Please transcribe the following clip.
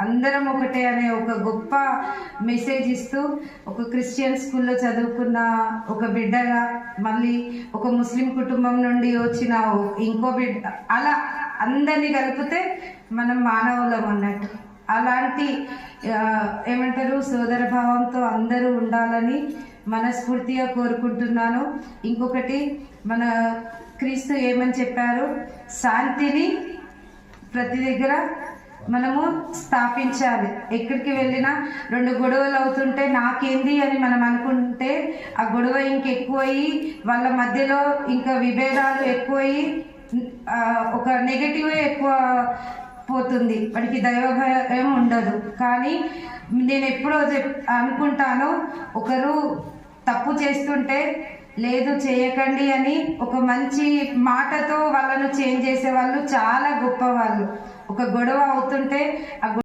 అందరం ఒకటే అనే ఒక గొప్ప మెసేజ్ ఇస్తూ ఒక క్రిస్టియన్ స్కూల్లో చదువుకున్న ఒక బిడ్డగా, మళ్ళీ ఒక ముస్లిం కుటుంబం నుండి వచ్చిన ఇంకో బిడ్డ, అలా అందరినీ కలిపితే మనం మానవులం అన్నట్టు. అలాంటి ఏమంటారు సోదర భావంతో అందరూ ఉండాలని మనస్ఫూర్తిగా కోరుకుంటున్నాను. ఇంకొకటి, మన క్రీస్తు ఏమని చెప్పారు, శాంతిని ప్రతి దగ్గర మనము స్థాపించాలి. ఎక్కడికి వెళ్ళినా రెండు గొడవలు అవుతుంటే నాకేంది అని మనం అనుకుంటే ఆ గొడవ ఇంకెక్కువయ్యి వాళ్ళ మధ్యలో ఇంకా విభేదాలు ఎక్కువయ్యి ఒక నెగటివ్ ఎక్కువ పోతుంది, వాడికి దైవ భయం ఉండదు. కానీ నేను ఎప్పుడో అనుకుంటాను, ఒకరు తప్పు చేస్తుంటే లేదు చేయకండి అని ఒక మంచి మాటతో వాళ్ళను చేంజ్ చేసే వాళ్ళు చాలా గొప్ప వాళ్ళు. ఒక గొడవ అవుతుంటే ఆ